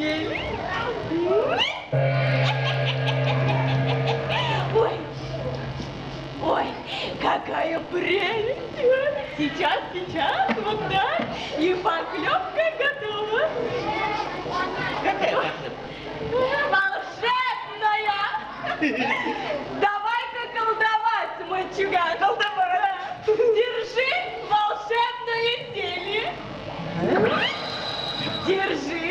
постели. Ой, ой, какая прелесть. Сейчас, вот так, и похлебка готова. Какая похлебка? Волшебная! Давай-ка колдовать, мальчуган. Колдовать. Держи волшебное зелье. Держи.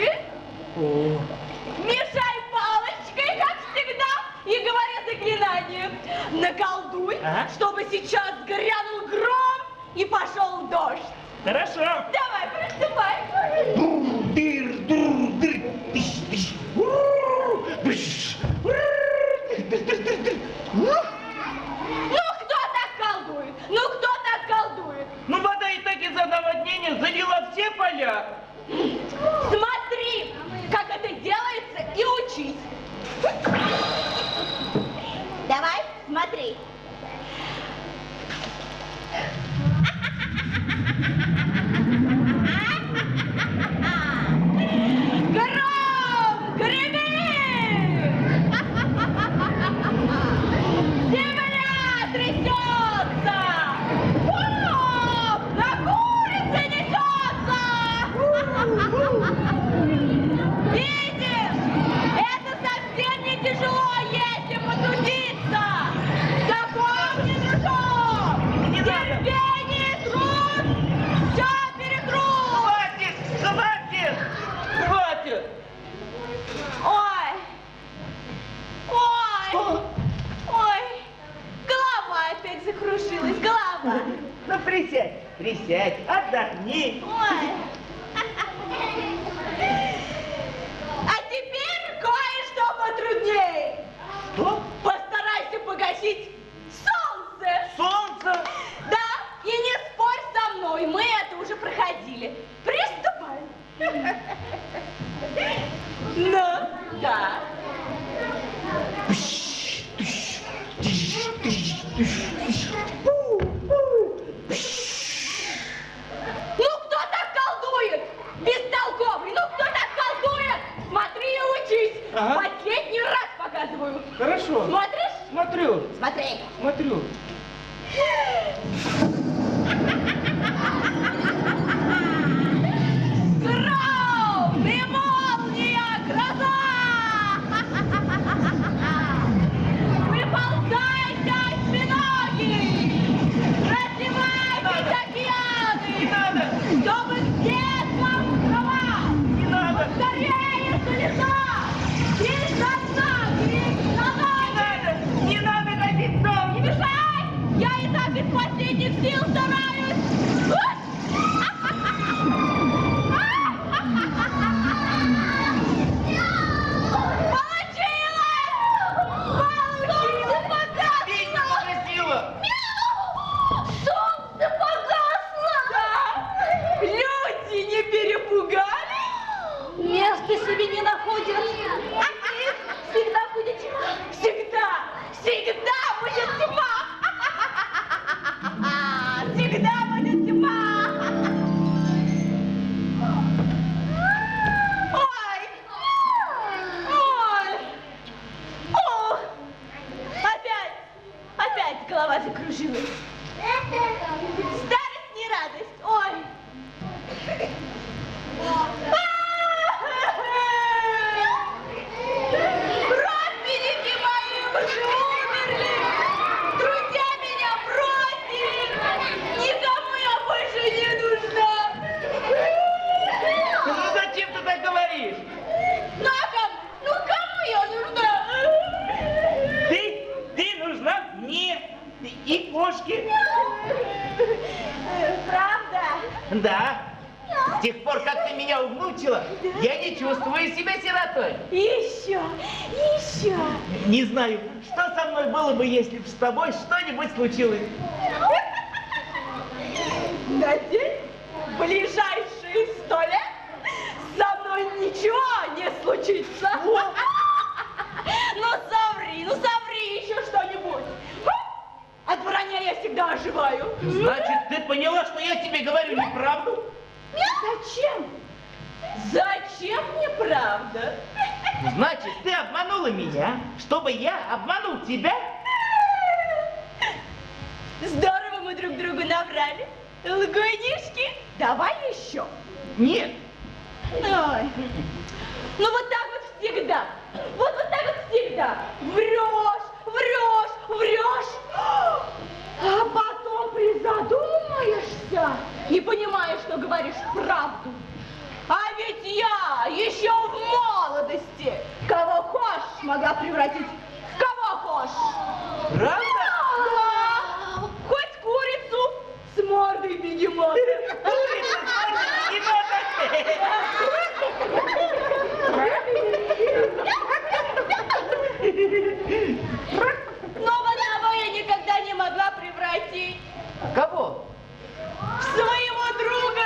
Мешай палочкой, как всегда, и говори заклинание. Наколдуй, чтобы сейчас грянул гром и пошел дождь. Хорошо. Давай, приступай. Ну, кто так колдует? Ну, кто так колдует? Ну, вода и так из-за наводнения залила все поля. Смотри, как это делается, и учись. Давай, смотри. Гром, греми! Земля трясется! На курице несется! Видишь, это совсем не тяжело, если потрудиться. Запомни, дружок, терпение и труд все перетрут. Хватит, хватит, хватит. Ой, ой, ой, голова опять закружилась, голова. Ну, присядь, присядь, отдохни. Ой. А теперь кое-что потруднее. Что? Постарайся погасить солнце. Солнце? Да, и не спорь со мной, мы это уже проходили. Приступай. Ну, да. Ну, кто так колдует? Бестолковый, ну, кто так колдует? Смотри и учись. Ага. Последний раз показываю. Хорошо. Смотришь? Смотрю. Смотри. Смотрю. Гром и молния, гроза! Выползайте, осьминоги! Разливайтесь, океаны! Не надо! Чтобы здесь вам права! Не надо! Скорее залезай! Из окна, из надо! Не надо ходить в дом! Не мешай! Я и так из последних сил стараюсь! Солнце погасло! Да! Люди не перепугали? Места себе не находят. Всегда будет тьма. Всегда! Всегда будет тьма! Всегда будет тьма! Ой! Ой! Ох! Опять голова закружилась. Старость не радость. Ой! Родственники мои уже умерли! Друзья меня бросили! Никому я больше не нужна! Ну, зачем ты так говоришь? Ну, а кому? Ну, кому я нужна? Ты нужна мне и кошке. Правда? Да. С тех пор, как ты меня увнучила, я не чувствую себя сиротой. Еще. Не знаю, что со мной было бы, если бы с тобой что-нибудь случилось. Надеюсь, в ближайшие 100 лет со мной ничего не случится. Ну, соври еще что-нибудь. От вранья я всегда оживаю. Значит, ты поняла, что я тебе говорю неправду? Зачем? Зачем мне правда? обманула меня, чтобы я обманул тебя? Здорово мы друг другу наврали. Лгунишки. Давай еще. Нет. Ой. Ну вот так вот всегда. Вот так вот всегда. Врешь, врешь, врешь. А потом призадумаешься и понимаешь, что говоришь правду. А ведь я еще в молодости кого хочешь могла превратить в кого хочешь. Правда? Да. Хоть курицу с мордой бегемота. Но в одного я никогда не могла превратить. Кого? Своего друга.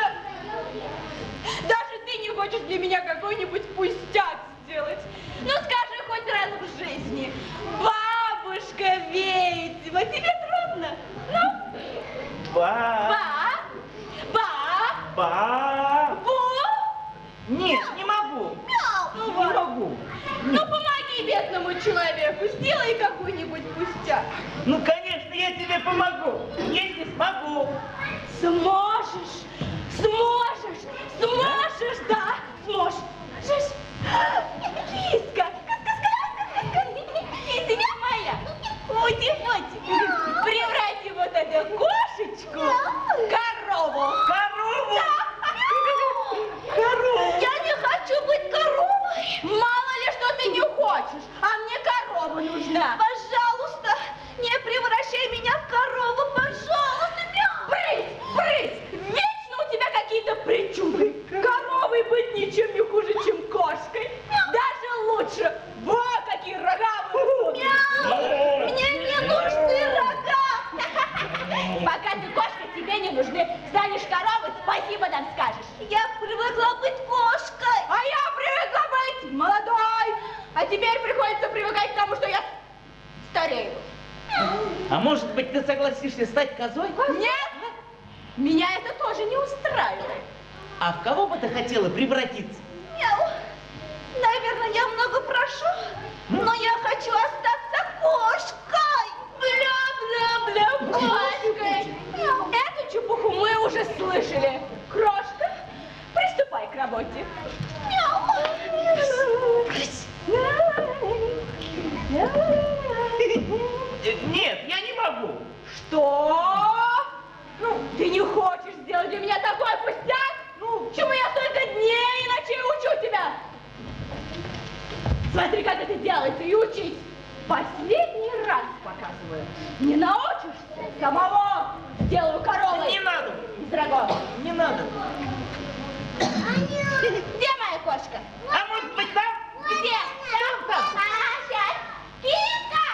Даже ты не хочешь для меня какой-нибудь пустяк сделать. Ну скажи хоть раз в жизни. Бабушка ведьма, тебе трудно? Ну? Ба. Бу. Нет, не могу. Ну Не вот. могу. Ну помоги бедному человеку, сделай какой-нибудь пустяк. Ну, конечно, я тебе помогу, если смогу. Сможешь, сможешь, сможешь, да, сможешь. Киска, кисенька моя, ути-пути, преврати вот эту кошечку в корову. Корову? Да. Корову. Я не хочу быть коровой. Мало ли, что ты не хочешь, а мне корова нужна. Пожалуйста, не превращай меня в корову, пожалуйста. Брысь, брысь, вечно у тебя какие-то причуды. Коровой быть ничем не хуже, чем кошкой. Даже лучше. Вот какие рога вырастут. Мне не нужны рога. Пока ты кошка, тебе не нужны. Станешь коровой, спасибо нам скажешь. Я привыкла быть кошкой. А я привыкла быть молодой. А теперь приходится привыкать к тому, что я старею. А может быть, ты согласишься стать козой? Нет, меня это тоже не устраивает. А в кого бы ты хотела превратиться? Мяу. Наверное, я много прошу, но я хочу остаться кошкой. Бля-бля-бля, кошкой. Эту чепуху мы уже слышали. Крошка, приступай к работе. Нет, я не могу. Что? Ну, ты не хочешь сделать для меня такой пустяк? Ну, чему я столько дней и ночей учу тебя? Смотри, как это делается, и учись. Последний раз показываю. Не научишься, самого сделаю коровой. Не надо. С рогом. Не надо. Где моя кошка? А может быть, там? Где? Там. А, сейчас. Киска!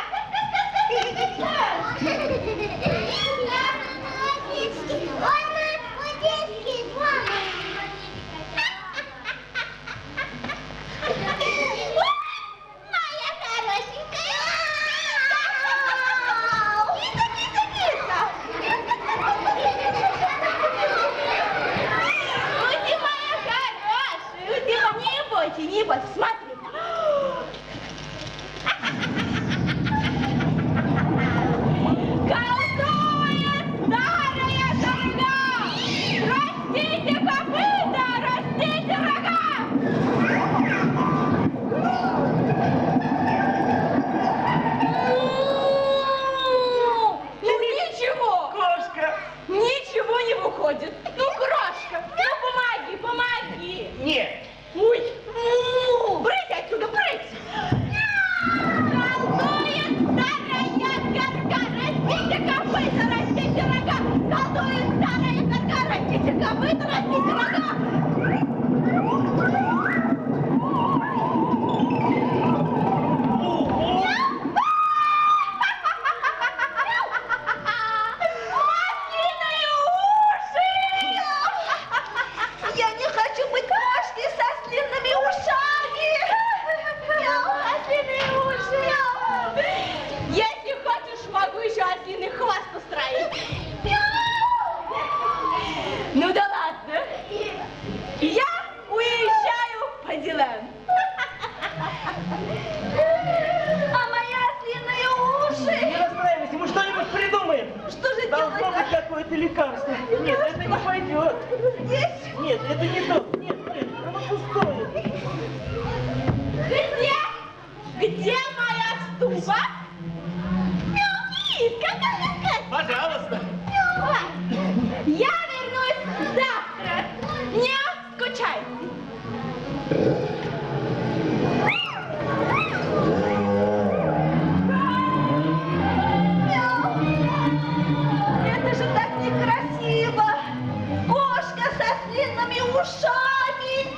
Моя хорошенькая! Киса! Ути, моя хорошая! Ути, не бойся, смотри. Колдует старая корга! Растите копыта, растите рога! Ну ничего, Кошка. ничего не выходит. Ну, крошка, ну помоги. Нет. Ой, брысь отсюда, брысь! Колдует старая корга, растите копыта, растите рога! Колдует старая корга, растите копыта, растите рога! Лосиные уши! Я не хочу быть кошкой, это не то. Нет, оно пустое. Где моя ступа? Киска, Пожалуйста. я вернусь завтра. Не скучайте. Это же так некрасиво. Кошка со длинными ушами.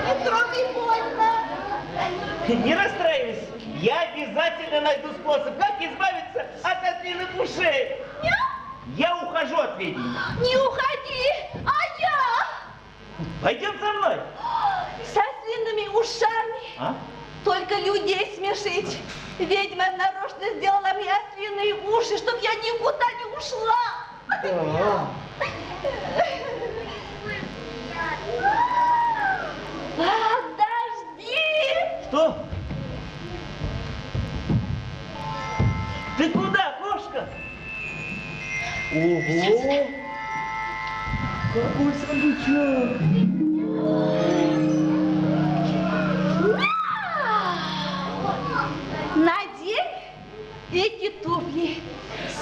Не трогай, больно. Не расстраивайся. Я обязательно найду способ, как избавиться от ослиных ушей. Я ухожу от ведьмы. Не уходи, а я Пойдем со мной. со длинными ушами. А? Только людей смешить. Ведьма нарочно сделала мне ослиные уши, чтобы я никуда не ушла. Подожди! Что? Ты куда, кошка? Ого! Какой сундучок! Надень эти туфли.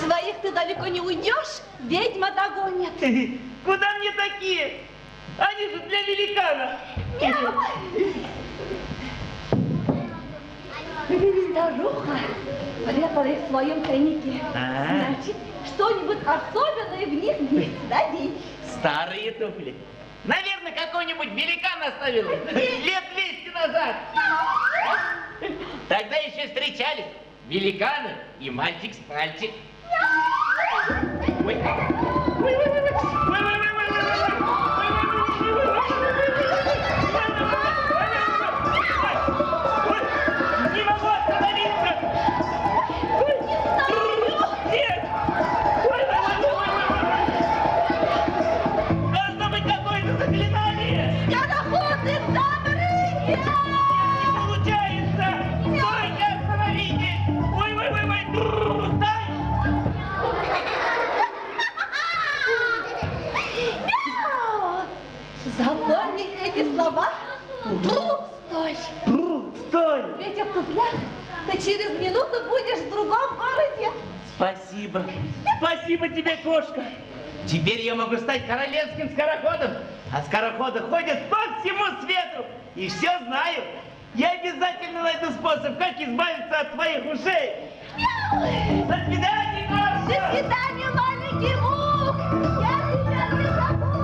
Своих ты далеко не уйдешь, ведьма догонит. Куда мне такие? Они же для великана. Старуха прятала их в своем тайнике. Значит, что-нибудь особенное в них есть. Надень. Старые туфли. Наверное, какой-нибудь великан оставил их лет 200 назад. Тогда еще встречались великаны и мальчик с пальчик. Ой. Не могу остановиться! Нет! Должно быть какое-то заклинание! Я находы добрые! Не получается! Стойте, остановитесь! Ой! Стой! Запомни эти слова. Стой. Стой! В этих туфлях ты через минуту будешь в другом городе. Спасибо. Спасибо тебе, кошка. Теперь я могу стать королевским скороходом. А скороходы ходят по всему свету. И все знаю. Я обязательно найду способ, как избавиться от твоих ушей. До свидания, кошка! До свидания, маленький мук. Я тебя не забуду.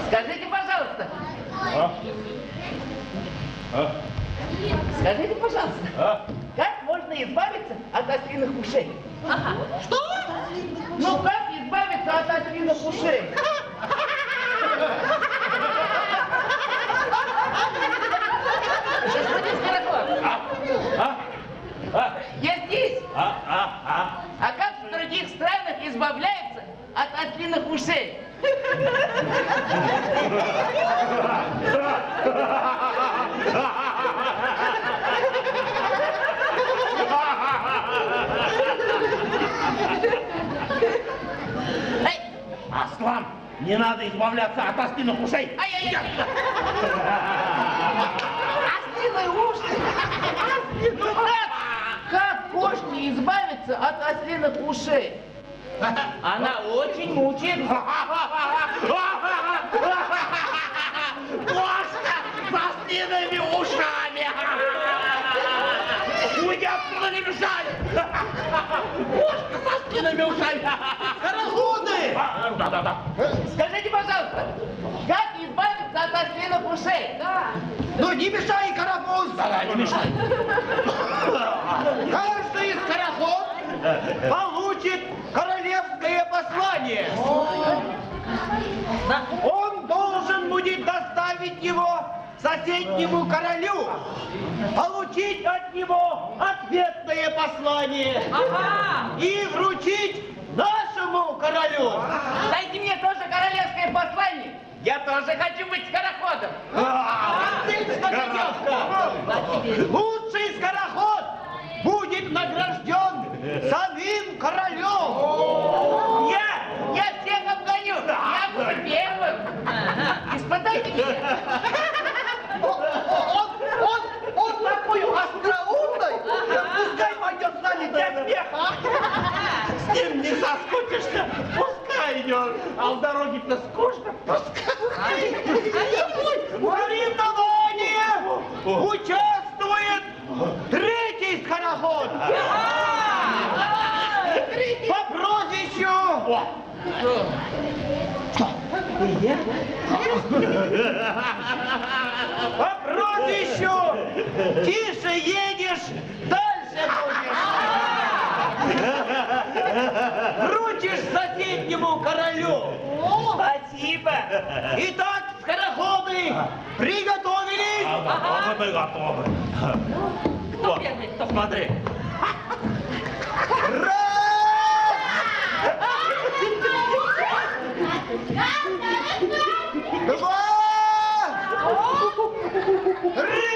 Скажите, пожалуйста. Скажите, пожалуйста, как можно избавиться от ослиных ушей? Что? Ну как избавиться от ослиных ушей? Господин Скороход. Я здесь. А как в других странах избавляются от ослиных ушей? Аслан, не надо избавляться от ослиных ушей. Ослиные уши? Как кошке избавиться от ослиных ушей? Она очень мучает. Кошка с ослиными ушами. Уйди отсюда, не мешай. Кошка с ослиными ушами. Скороходы! Да. Скажите, пожалуйста, как избавиться от ослиных ушей? Ну не мешай, карапуз! Да, не мешай. Каждый скороход получит королевское послание. Он должен будет доставить его соседнему королю, получить от него ответное послание и вручить нашему королю. Дайте мне тоже королевское послание. Я тоже хочу быть скороходом. Отлично, девка! Лучший скороход будет награжден самим королем. Я всех обгоню. Я буду первым. Испытайте меня. Он такой остроумный, пускай пойдет с нами для смеха. С ним не соскучишься, пускай идет. А в дороге-то скучно, пускай. В соревновании участвует третий скороход. По прозвищу... По прозвищу тише едешь, дальше будешь. Вручишь соседнему королю. Спасибо. Итак, скороходы, приготовились? Мы готовы. Кто первый? Кто Смотри. Два! Три!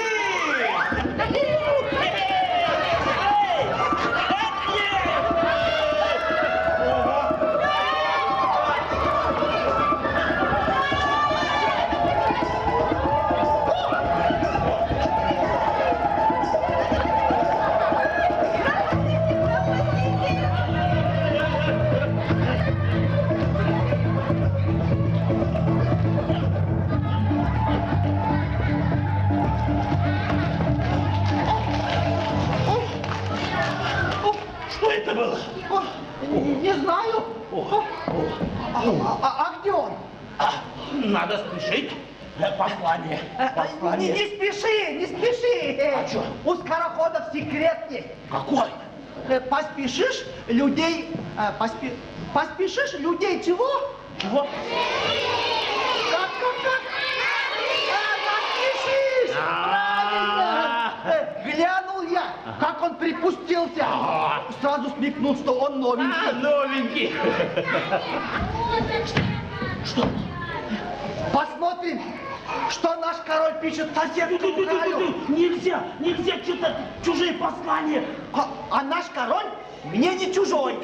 Что это было? Не знаю. А где он? Надо спешить. Послание. Не спеши, не спеши. А чё? У скороходов секрет есть. Какой? Поспешишь людей... Поспешишь людей чего? Чего? Как? Поспешишь! Правильно! Глянул я, как он припустился. Сразу смекнул, что он новенький. Новенький. Что? Посмотрим, что наш король пишет соседскому королю. Нельзя читать чужие послания. А наш король мне не чужой.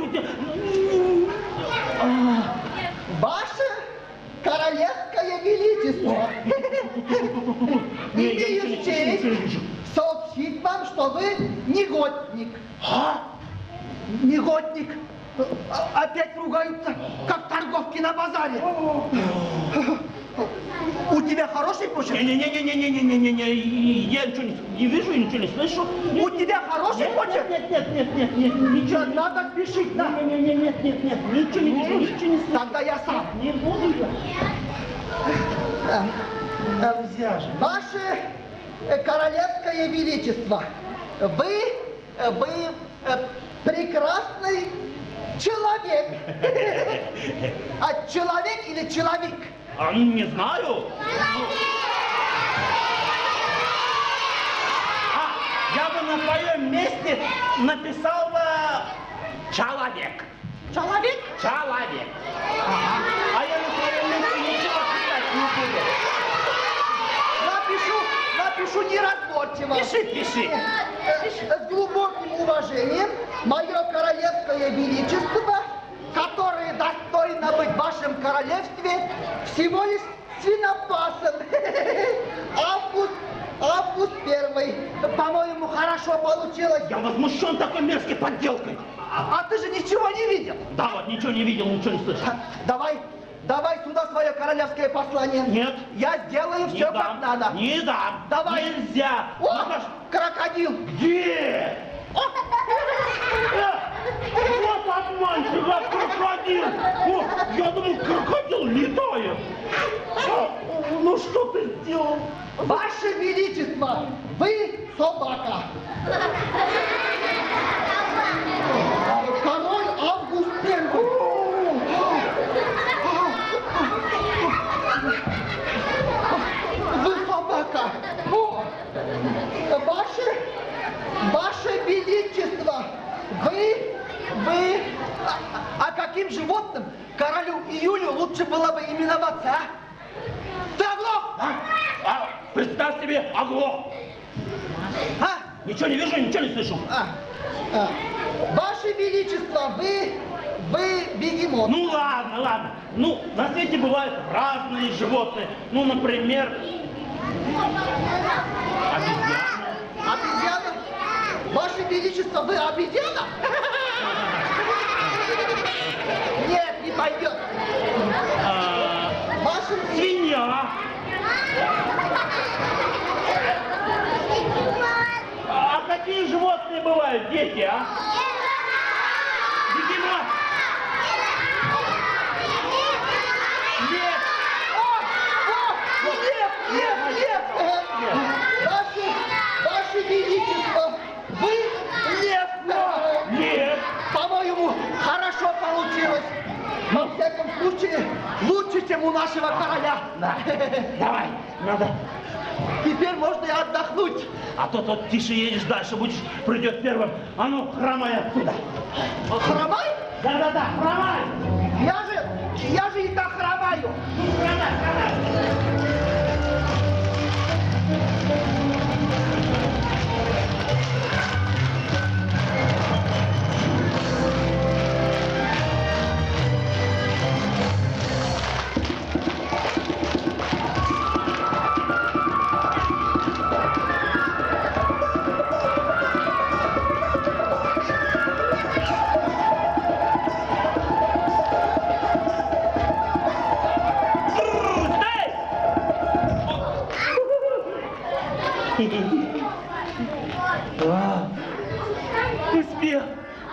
Ваше королевское величество, имею честь сообщить вам, что вы негодник. Негодник. Опять ругаются, как торговки на базаре. У тебя хороший почерк? Не-не-не, я ничего не вижу и ничего не слышу. У тебя хороший почерк? Нет, ничего. Надо спешить, да? Нет, ничего не вижу, ничего не слышу. Тогда я сам. Не буду я. Нельзя же. Ваше королевское величество, вы прекрасный человек. А человек или человек? Не знаю. Я бы на твоем месте написал бы человек. Человек? Человек. А я на твоем месте ничего писать не буду. Напишу неразборчиво. Пиши. С глубоким уважением, мое королевское величество, которое достойно быть в вашем королевстве, всего лишь свинопасом. Август 1. По-моему, хорошо получилось. Я возмущен такой мерзкой подделкой. А ты же ничего не видел. Да вот, ничего не видел, ничего не слышал. Давай сюда свое королевское послание. Нет. Я сделаю все как надо. Не дам. Давай. Нельзя. О, крокодил. Где? Вот обманщик, как крокодил. Я думал, крокодил летает. Ну что ты сделал? Ваше Величество, вы собака. Король Август 1. Вы собака. Ваше Величество, вы... А каким животным королю Июлю лучше было бы именоваться, а? Ты оглох! Представь себе, оглох. Ничего не вижу, ничего не слышу. Ваше Величество, вы бегемот. Ну ладно. Ну, на свете бывают разные животные. Ну, например, обезьяна. Обезьяна? Ваше Величество, вы обезьяна? Нет, не пойдет. Свинья. А какие животные бывают, дети, а? Бегемот. Лев. Лев. Ваше Величество, вы лев. Лев. По-моему, хорошо получилось. Во всяком случае, лучше, чем у нашего короля. Давай, надо. Теперь можно и отдохнуть. А то тут тише едешь дальше, будешь, придет первым. А ну, хромай оттуда. Хромай? Да, хромай. Я же и так хромаю. Хромай.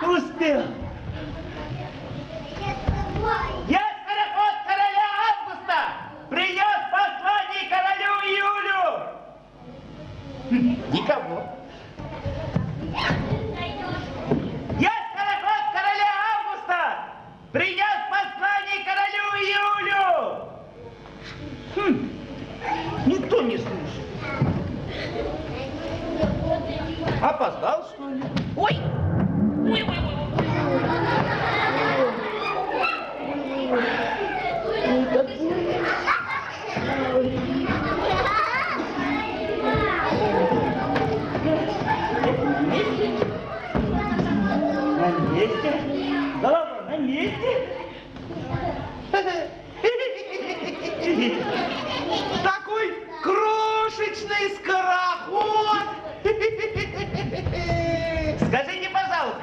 Успел. Я скороход короля Августа принес послание королю Июлю. Никого. Я скороход короля Августа принес послание королю Июлю. Никто не слышит. Опоздал, что ли? Ой! На месте? Голова на месте? Такой крошечный скороход. Скажите, пожалуйста,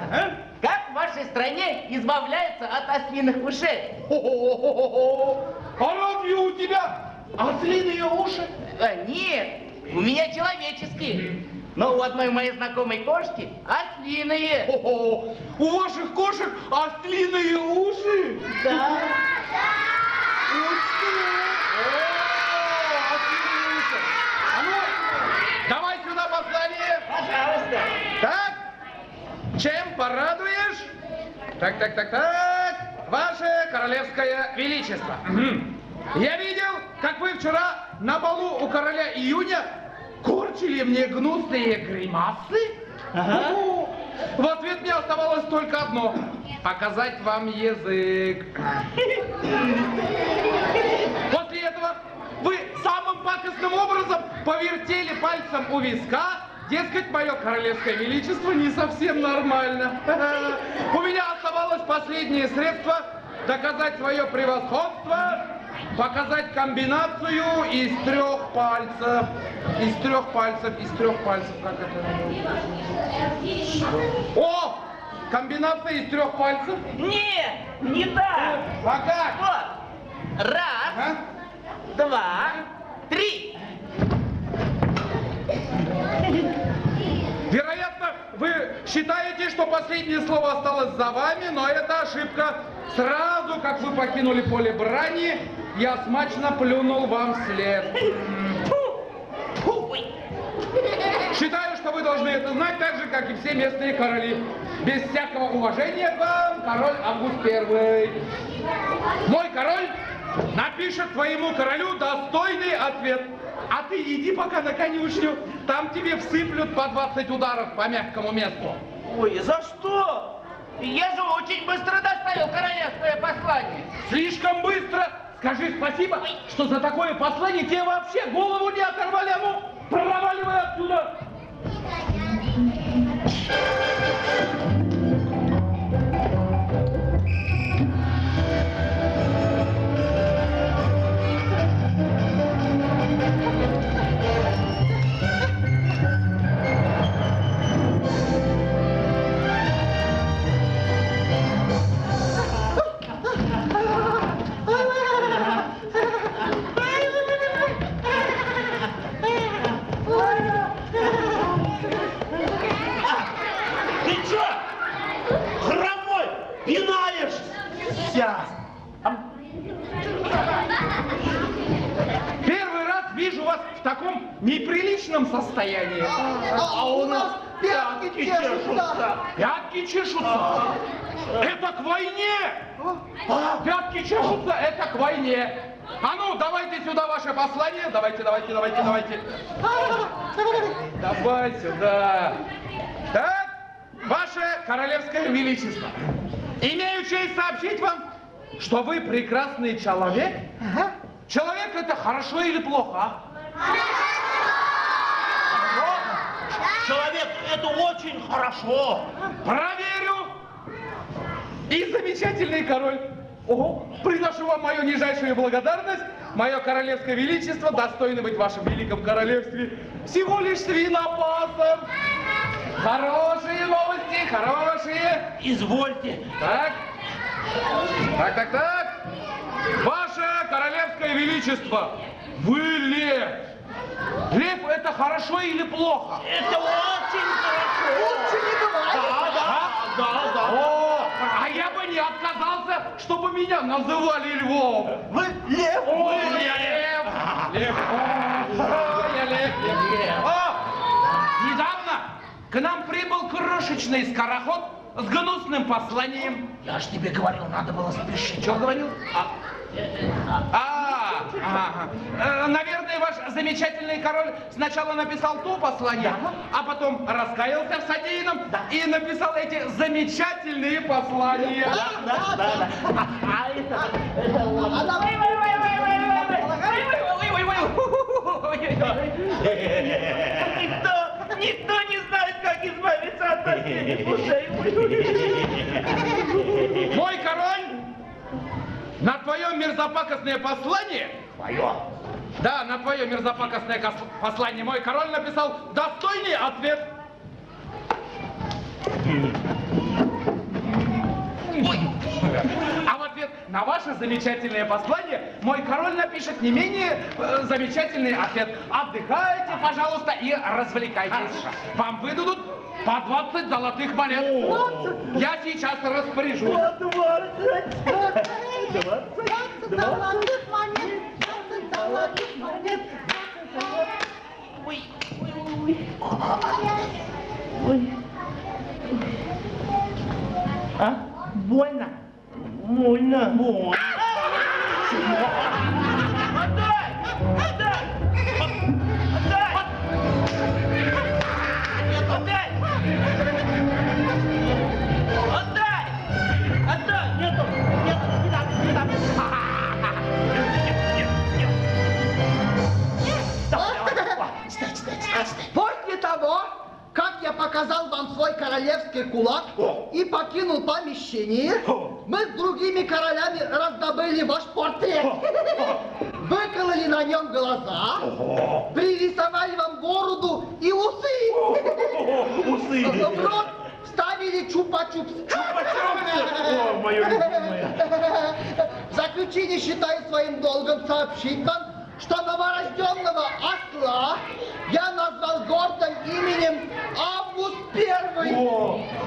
как в вашей стране избавляются от ослиных ушей? А разве у тебя ослиные уши? Нет, у меня человеческие. Но у одной моей знакомой кошки ослиные. У ваших кошек ослиные уши? Да. Ух ты! Так. Ваше Королевское Величество. Я видел, как вы вчера на балу у короля Июня корчили мне гнусные гримасы. Ну, в ответ мне оставалось только одно – показать вам язык. После этого вы самым пакостным образом повертели пальцем у виска. Дескать, мое королевское величество не совсем нормально. У меня оставалось последнее средство доказать свое превосходство, показать комбинацию из 3 пальцев. Из трех пальцев, как это? О! Комбинация из 3 пальцев? Нет, не так. А как? Вот. Раз, 2, 3. Вероятно, вы считаете, что последнее слово осталось за вами, но это ошибка. Сразу, как вы покинули поле брани, я смачно плюнул вам вслед. Считаю, что вы должны это знать так же, как и все местные короли. Без всякого уважения к вам, король Август I. Мой король напишет твоему королю достойный ответ. А ты иди пока на конюшню, там тебе всыплют по 20 ударов по мягкому месту. Ой, за что? Я же очень быстро доставил королевское послание. Слишком быстро. Скажи спасибо, что за такое послание тебе вообще голову не оторвали. А ну, проваливай отсюда. Ты чё? Хромой, пинаешь? Сейчас. Первый раз вижу вас в таком неприличном состоянии. А у нас пятки чешутся. Пятки чешутся. Это к войне. Пятки чешутся, это к войне. А ну, давайте сюда ваше послание. Давайте. Давай сюда. Так, ваше королевское величество. Имею честь сообщить вам, что вы прекрасный человек. Человек это хорошо или плохо? Человек, это очень хорошо. Проверю. И замечательный король. Ого, приношу вам мою нижайшую благодарность. Мое королевское величество достойно быть в вашем великом королевстве всего лишь свинопасом. Хорошие новости, хорошие. Извольте. Так. Ваше королевское величество, вы лев. Лев это хорошо или плохо? Это очень хорошо. Лучше не бывает. Да. О, а я бы не отказался, чтобы меня называли львом. Вы лев. О, Вы я лев. лев. Я лев. О, недавно к нам прибыл крошечный скороход с гнусным посланием. Я ж тебе говорил, надо было спешить. Что говорил? Наверное, ваш замечательный король сначала написал то послание, а потом раскаялся в содеянном и написал эти замечательные послания. Да. А это вот. Никто не знает, как избавиться от последних ушей. Мой король, на твое мерзопакостное послание... Твое. Да, на твое мерзопакостное послание мой король написал достойный ответ. А в ответ на ваше замечательное послание мой король напишет не менее замечательный ответ. Отдыхайте, пожалуйста, и развлекайтесь. Вам выдадут по 20 золотых монет. Я сейчас распоряжусь. 20 золотых монет. А? Больно? Больно. Больно. Отдай! Отдай! Отдай! Отдай! Отдай! Отдай! Нету, нету, не надо, не надо. После того, как я показал вам свой королевский кулак и покинул помещение, мы с другими королями раздобыли ваш портрет. Выкололи на нем глаза, пририсовали вам бороду и усы. Усы. В рот вставили чупа-чупс. О, мое любимое. В заключение считаю своим долгом сообщить вам, что новорожденного осла я назвал гордым именем Август Первый.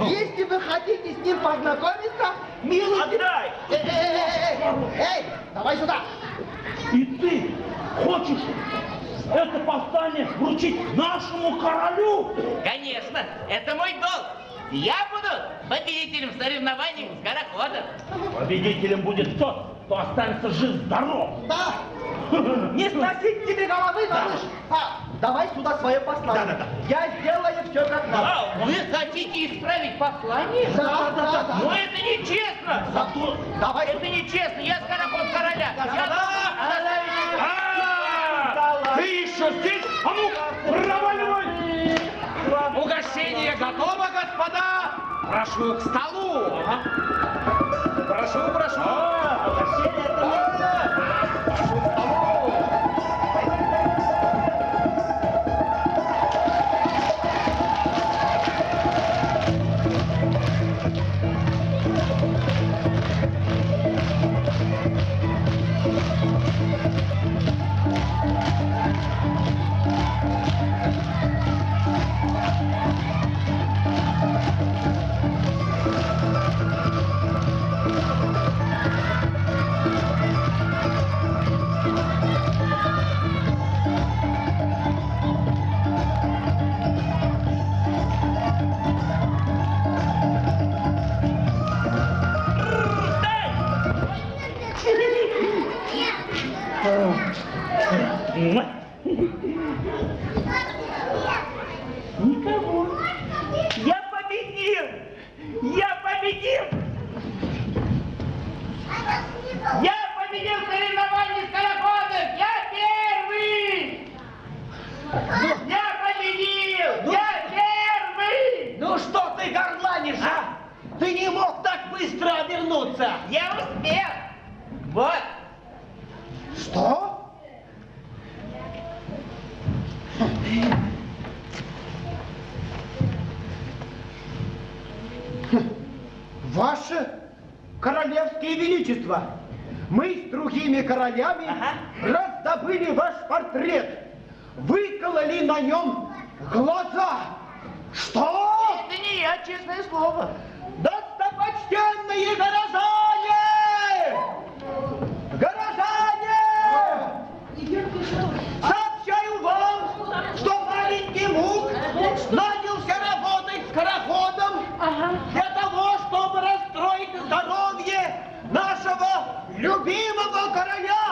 Если вы хотите с ним познакомиться, милости... Отдай! Эй, давай сюда! И ты хочешь это послание вручить нашему королю? Конечно, это мой долг. Я буду победителем в соревнованиях с скороходом. Победителем будет тот, кто останется жив-здоров. Да! Не сносить тебе головы, малыш! Давай сюда свое послание. Да-да-да. Я сделаю все как надо. А, вы хотите исправить послание? Да. Но это нечестно. Зато давай. Это нечестно. Я скороход короля. Ты еще здесь? А ну, проваливай! Угощение готово, господа! Прошу к столу! Прошу, прошу! Угощение это можно! Прошу к столу! Никого. Я победил! Я победил! Я победил в соревновании скороходов! Я первый! Я победил! Я первый! Ну что ты горланишь, а? Ты не мог так быстро обернуться. Я успел! Вот! Что? Ваше королевское величество, мы с другими королями раздобыли ваш портрет, выкололи на нем глаза. Что? Это не я, честное слово. Достопочтенные горожане! Горожане! Сообщаю вам, что маленький Мук нанялся работать скороходом для того, чтобы расстроить здоровье нашего любимого короля.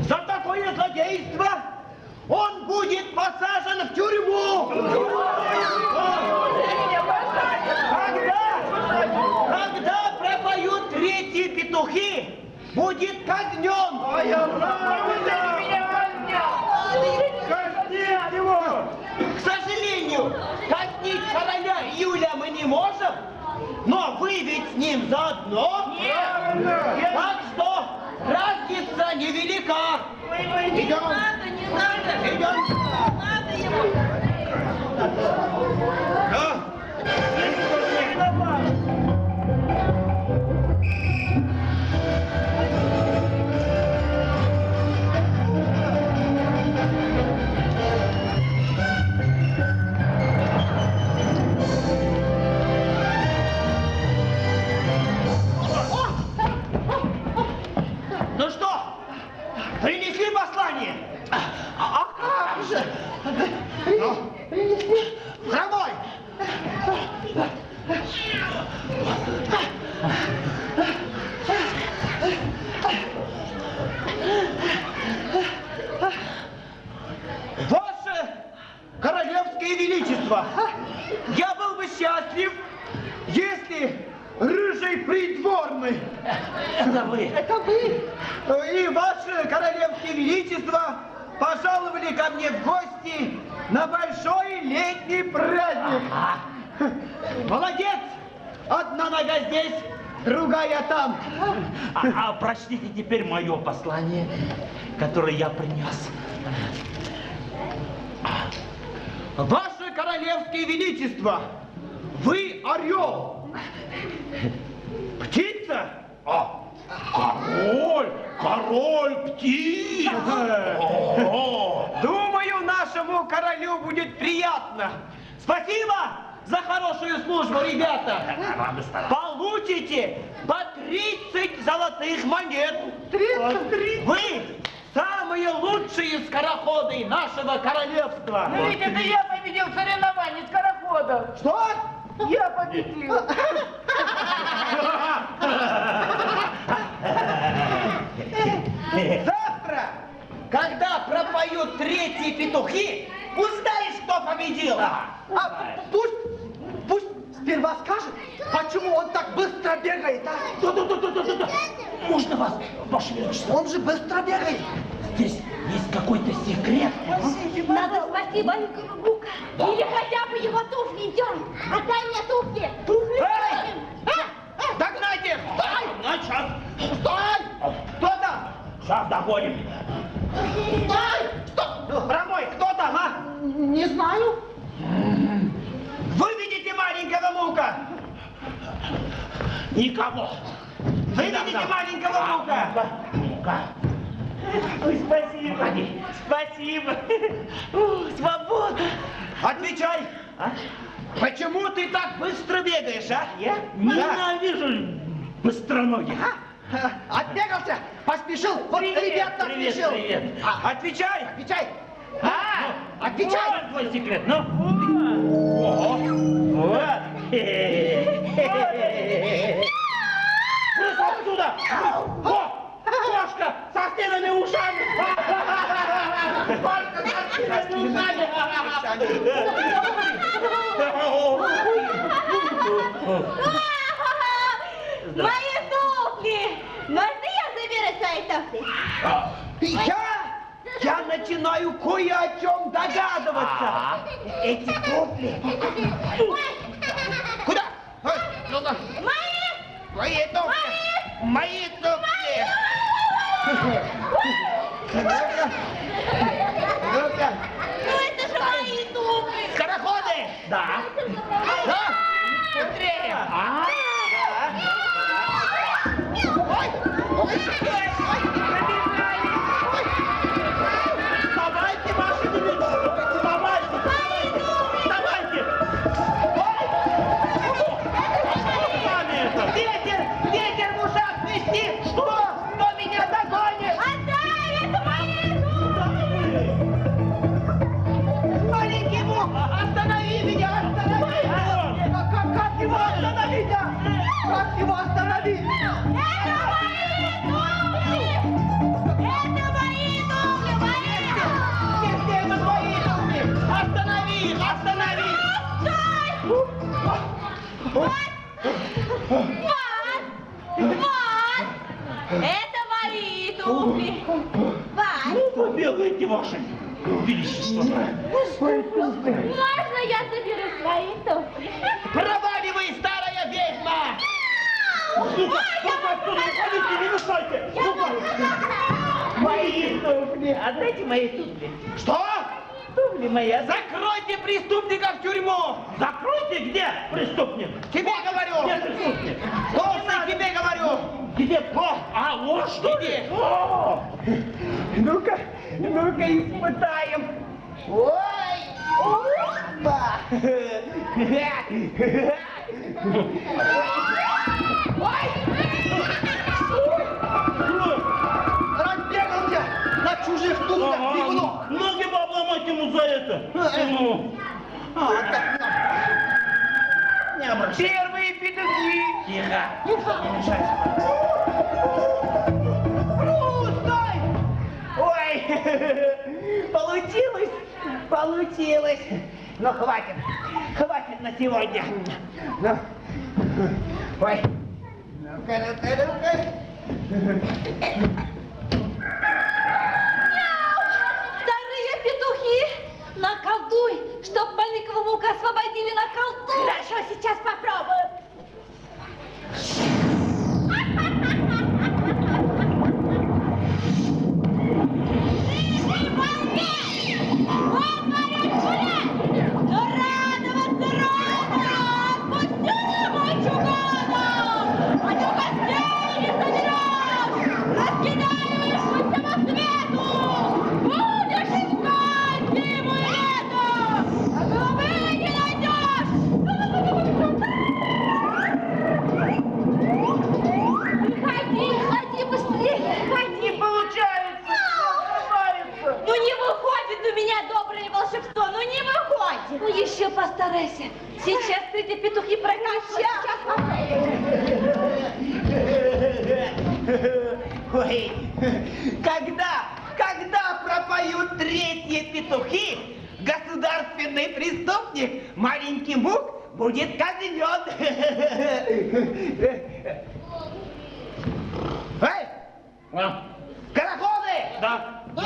За такое злодейство он будет посажен в тюрьму. Когда пропоют третьи петухи, будет казнен. Казнить его! К сожалению, казнить короля Юля мы не можем, но вы ведь с ним заодно. Так что разница невелика. Идем. Не надо! Идем. Надо ему! Ну что, принесли послание? А как же? Принесли. Хромой, Ваше Королевское Величество, я был бы счастлив, если рыжий придворный. Это вы. Это вы. И Ваше Королевское Величество пожаловали ко мне в гости на большой летний праздник. Молодец! Одна нога здесь, другая там. Прочтите теперь мое послание, которое я принес. Ваше Королевское Величество, вы орел. Птица? Король птиц. Думаю, нашему королю будет приятно. Спасибо за хорошую службу, ребята. Получите по 30 золотых монет. 30. Вы самые лучшие скороходы нашего королевства. Ну ведь это я победил в соревновании скороходов. Что? Я победил. Завтра, когда пропоют третьи петухи, узнаешь, кто победил. Пусть сперва скажет, почему он так быстро бегает, а? Да. Можно вас, Ваше Величество? Он же быстро бегает. Здесь есть какой-то секрет. Надо спасти маленького Бука. Или хотя бы его туфли дернуть. Отдай мне туфли. Эй! Догнать их! На час. Стой! Кто там? Сейчас догоним. Стой! Стоп! Брамой, кто там, а? Не знаю. Выведите маленького Мука! Никого. Выведите маленького Мука! Ну-ка. Ой, спасибо. Спасибо. Свобода. Отвечай! Почему ты так быстро бегаешь, а? Я ненавижу быстроногих. Отбегался, поспешил, вот ребята Привет, спешил. привет. Отвечай! Отвечай. Отвечай. Вот твой секрет. Ну. Вот. Слышь, отсюда! О, кошка со стенами ушами! Кошка со стенами ушами! Мои туфли. Можно я заберу свои туфли? Я начинаю кое о чем догадываться. Эти туфли. Куда? Мои. Мои туфли. Мои туфли. Ну-ка. Ну это же мои туфли. Скороходы. Да. Да? Быстрее. Вставайте, Ваше Величество! Вставайте! Вставайте! Ветер в ушах свистит. Что? Кто меня догонит? Отдай, это мои туфли. Маленький Мук, останови меня, останови! Как его остановить, а? Как его остановить? Это мои туфли, мои. Если это твои туфли, останови их, останови! Вот. Это мои туфли. Вот. Вы бегаете, Ваше Величество? Можно я заберу свои туфли? Проваливай, старая ведьма! Ну-ка, отсюда, уходите, не мешайте! Мои туфли! Отдайте мои туфли! Что? Туфли мои! Закройте преступника в тюрьму! Закройте, где преступник? Тебе говорю! Где преступник? Толстый, тебе говорю! Где? Вот что ли? Иди. О! Ну-ка, испытаем. Ой! Опа! Разбегался на чужих туфлях, бегунок. Ноги бы обломать ему за это. Ну. не обращай. Первые петухи. Тихо. Не мешайся. Стой! Ой, получилось, получилось. Ну, хватит, хватит на сегодня. Ну, ой. Ну-ка. Старые петухи, наколдуй, чтоб маленького волка освободили, наколдуй. Хорошо, сейчас попробую. Ну еще постарайся. Сейчас эти петухи прокричат. Ой, когда пропоют третьи петухи, государственный преступник, маленький Мук, будет казнен. Эй! Скороходы! Да,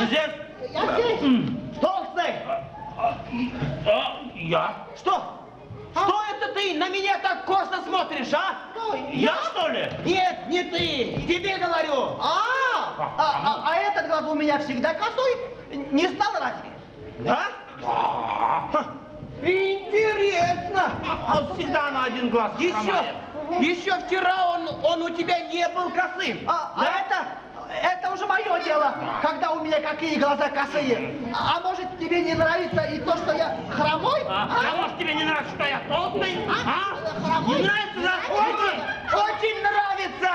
здесь. Я здесь. Толстый! Я? Что? Что это ты на меня так косо смотришь, а? Я, что ли? Нет, не ты, тебе говорю. А этот глаз у меня всегда косой. Не знал разве? Да? Да. Интересно. А всегда на один глаз хромает. Еще вчера он у тебя не был косым. Это уже мое дело, когда у меня какие глаза косые. А может тебе не нравится и то, что я хромой? А может тебе не нравится, что я толстый? А? Не нравится, заходи? Очень нравится.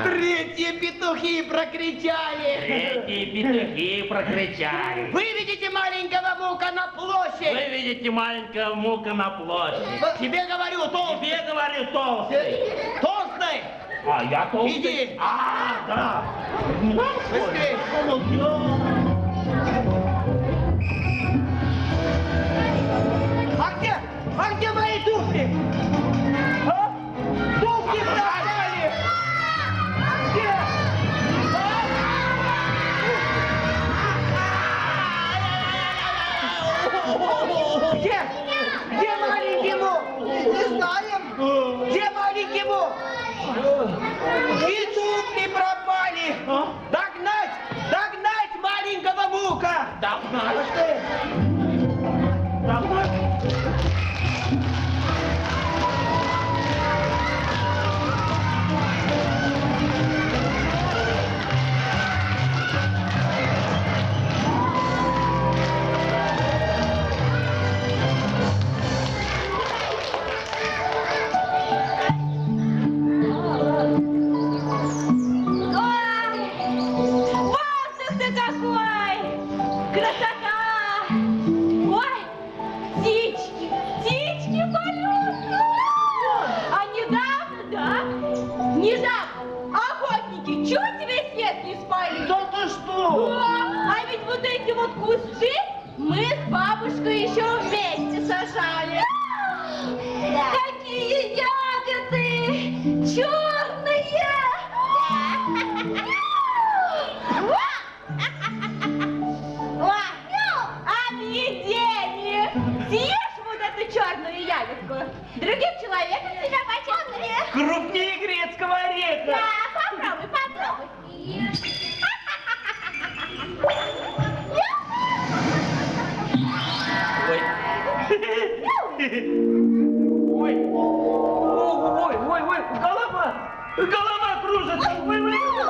Третьи петухи прокричали. Третьи петухи прокричали. Выведите маленького Мука на площадь. Вы видите маленького Мука на площади. Тебе говорю, толстый. Тебе говорю, толстый. Толстый. А я толстый? Иди. Да. Быстрей. А где мои туфли? А? Туфли пропали! Где? Где? Где маленький Мук? Не знаем. Где маленький Мук? И туфли пропали! Догнать маленького Мука! Догнать. Кусты мы с бабушкой еще вместе сажали. Какие ягоды! Черные! Объедение! Съешь вот эту черную ягодку. Другим человеком себя почувствуешь. Крупнее грецкого ореха. Да, попробуй. Ой, голова кружится. Голова кружится.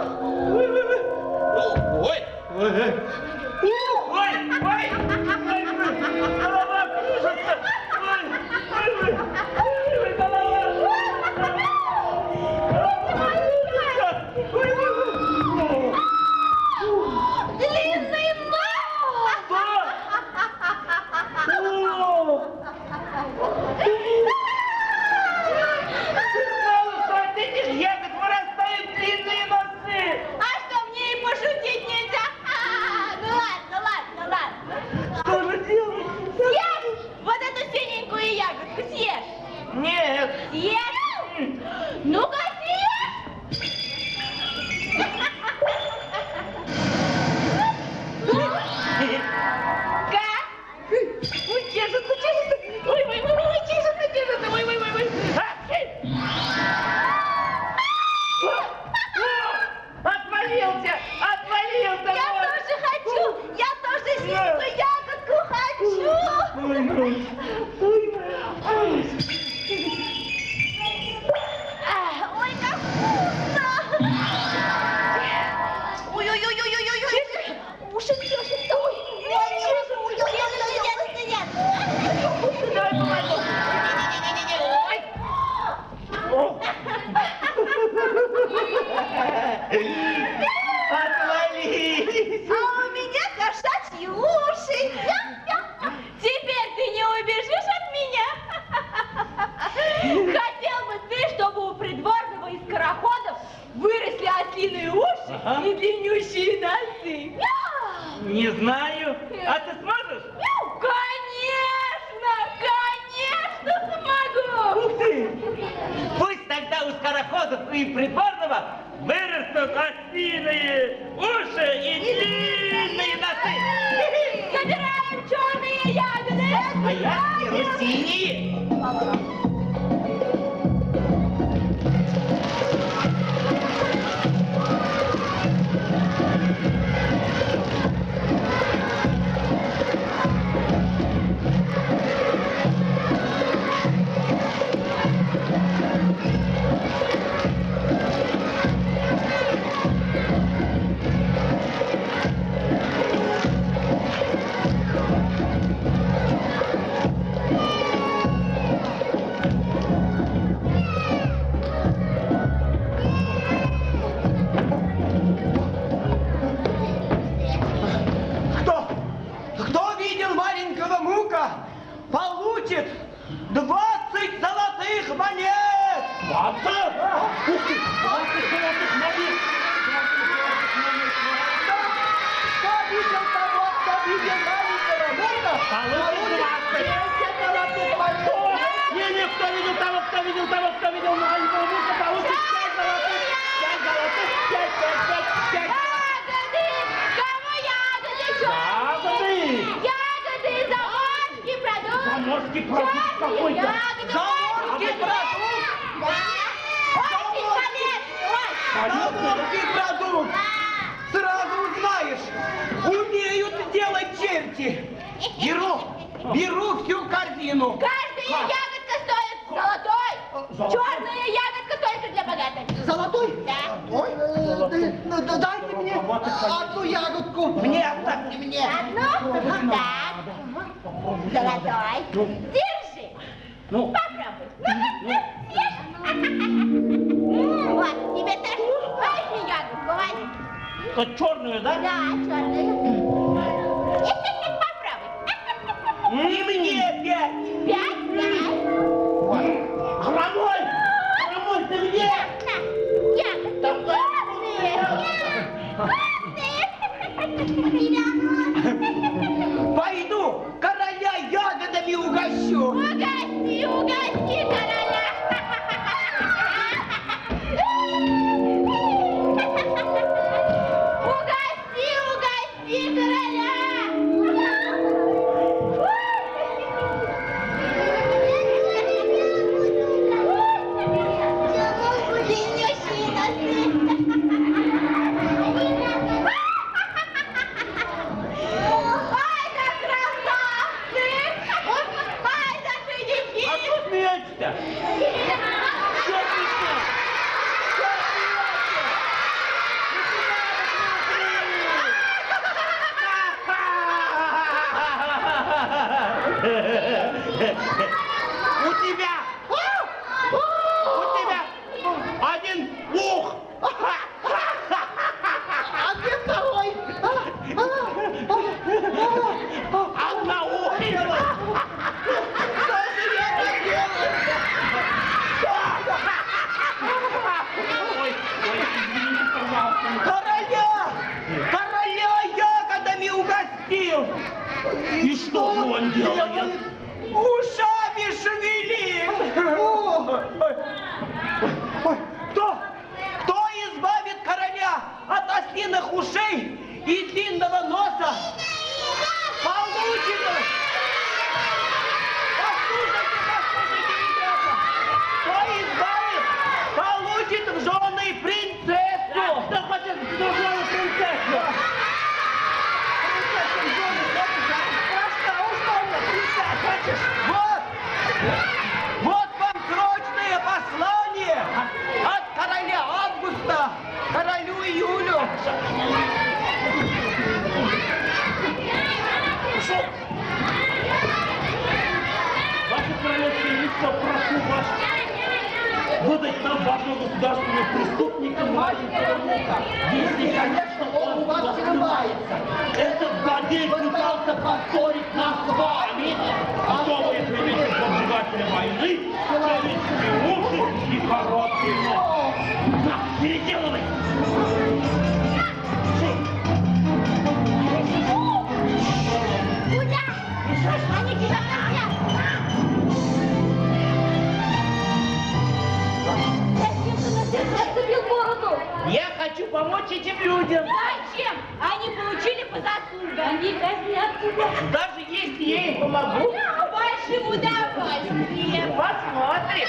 Длинный нос! А? и длиннющие носы. Не знаю. А ты сможешь? Конечно смогу. Ух ты! Пусть тогда у скороходов и придворного вырастут осиные уши и длинные носы. Собираем черные ягоды. А я беру синие. Кто видел маленького Мука, получит 20 золотых монет! 20? Ух ты! 20 золотых монет! Кто видел того, кто видел маленького Мука, получит 10 золотых монет! Не, кто видел того, кто видел того, кто видел маленького Мука, получит 5 золотых! 5 золотых! 5! Ягоды, заморский продукт. Заморский продукт какой-то. Заморский продукт? Очень полезный. Заморский продукт. Сразу узнаешь. Умеют делать черти. Беру всю корзину. Каждая ягодка стоит золотой. Черная ягодка только для богатых. Золотой? Да. Ой, дайте мне одну ягодку. Мне оставьте мне. Одну? Так. Золотой. Держи. Попробуй. Съешь. Вот, тебе тоже. Возьми ягодку, возьми. Вот черную, да? Да, черную. Попробуй. И мне 5. 5, давай. Хромой! Хромой, ты где? Ягодки вкусные. Пойду короля ягодами угощу. Угости короля. Угости короля. Длиннющие носы. Ай, да красавцы! Ай, да шедевры! А что смеетесь-то? Что смеетесь? У тебя один ух. А где второй? Одна ухила. Что же я делаю? Ой, извините, пожалуйста. Короля ягодами угостил. И что он делает? Ушами шевелит. Кто избавит короля от осиных ушей и длинного носа, получит... Послушайте, ребята! Кто избавит, получит в жены принцессу! Кто хочет в жены принцессу? Принцессу в жены хочешь, а? Хорошо, уж можно, принцесса, хочешь? Вот вам срочное послание от короля Августа королю Июлю. Ваше королевское величество, прошу вас выдать нам вашего государственного преступника маленького Мука. Если, конечно, он у вас скрывается. Этот злодей пытался поссорить нас с вами. А что вы примете поджигателя войны, человеческие уши и короткий нос? На, переделывай! хочу помочь этим людям. Зачем? Они получили по заслугам. Они казнят тебя. Даже если я им помогу, С большим удовольствием. посмотрим.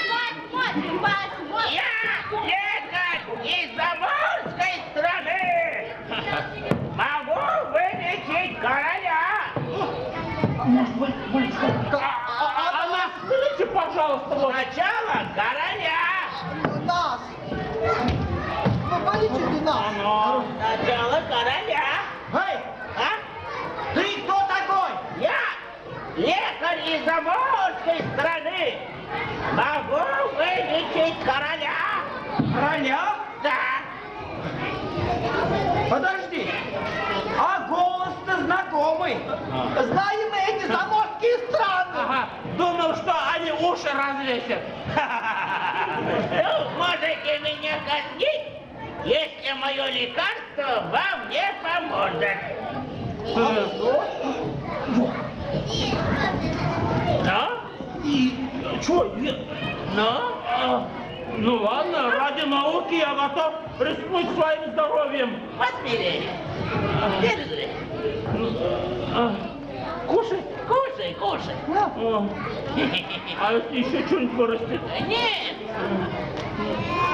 Посмотрим, посмотрим. Я лекарь из заморской страны. Могу вылечить короля. А нас вылечи, пожалуйста, вот. Сначала короля. Нас! Вы полечите нас! Сначала короля. Эй, А? ты кто такой? Я лекарь из заморской страны. Могу вылечить короля. Короля? Да. Подожди. А голос-то знакомый. Знаем мы эти заморские страны! Ага, думал, что они уши развесят. Ну, можете меня казнить, если мое лекарство вам не поможет. Ну? Чё, нет? Ну? Ну ладно, ради науки я готов рискнуть своим здоровьем. Посмелее. Держи. Кушай. Кушай, кушай. А если еще что-нибудь вырастет? Нет.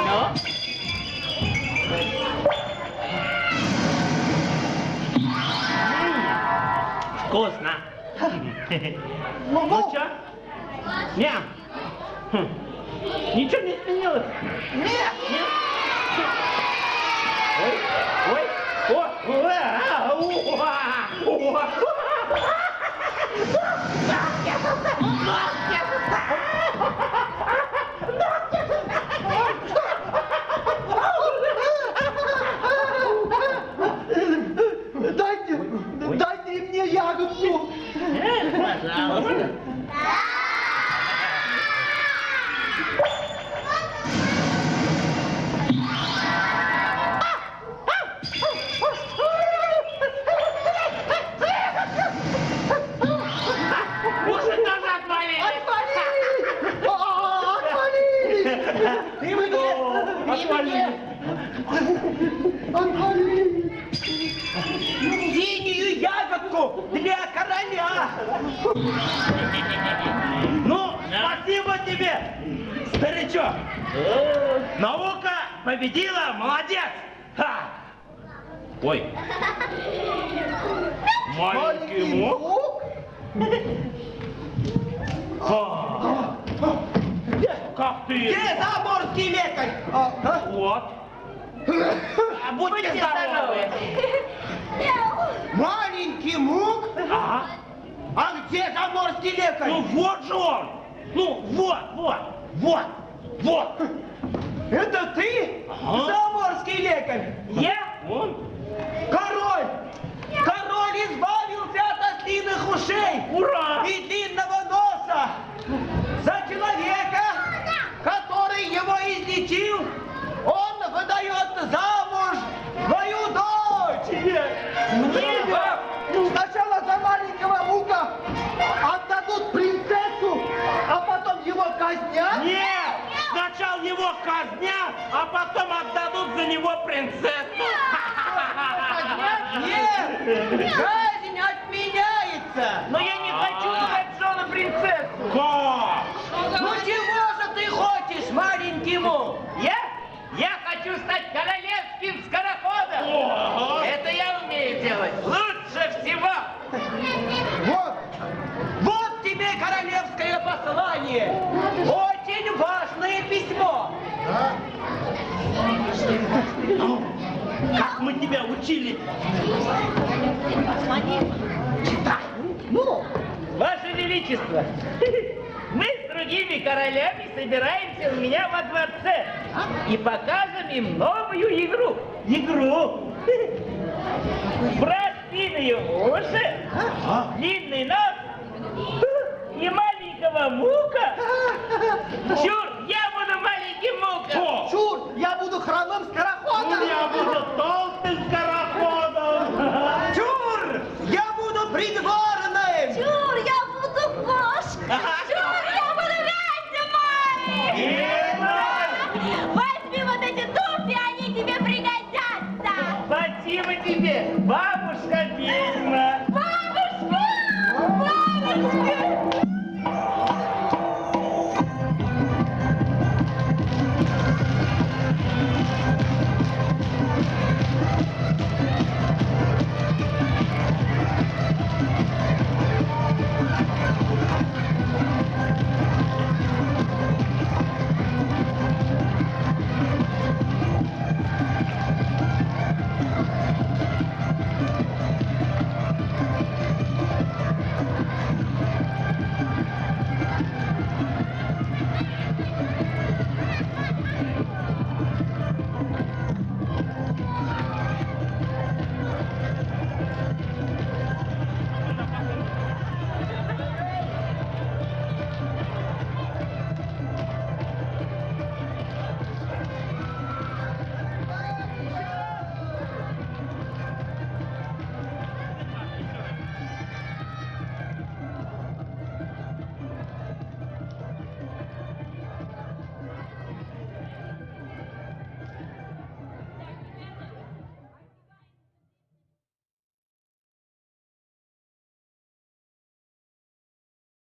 Ну? Вкусно. Ну чё? Ням. Ничего не изменилось? Нет! Нет? Ой, Дайте мне ягодку! Пожалуйста. уши тоже отвалились. Отвалились! И мне! Отвалились! Синюю ягодку для короля. Ну, спасибо тебе, старичок. Наука победила, молодец. Ха. Ой. Маленький мук. Как ты? Где заморский лекарь? Вот. Будьте здоровы. Маленький мук? Ага. А где заморский лекарь? Ну вот же он. Ну вот. Это ты? Ага. Заморский лекарь? Я? Он. Король! Король избавился от ослиных ушей! Ура! И длинного носа! За человека, который его излечил, он выдает замуж свою дочь! Мне сначала за маленького мука отдадут принцессу, а потом его казнят? Нет! Сначала его казнят, а потом отдадут за него принцессу. Нет! Жизнь отменяется! Но я не хочу брать в жены принцессу. Как? Ну чего же ты хочешь, маленький мук? Я хочу стать королевским скороходом. Ага. Это я умею делать лучше всего. Вот тебе королевское послание! Очень важное письмо! Как мы тебя учили? Ну, Ваше Величество, мы с другими королями собираемся у меня во дворце и покажем им новую игру. Игру. Братиные уши, длинный нос и маленького мука. Чур, я буду маленьким муком. чур, я буду хромым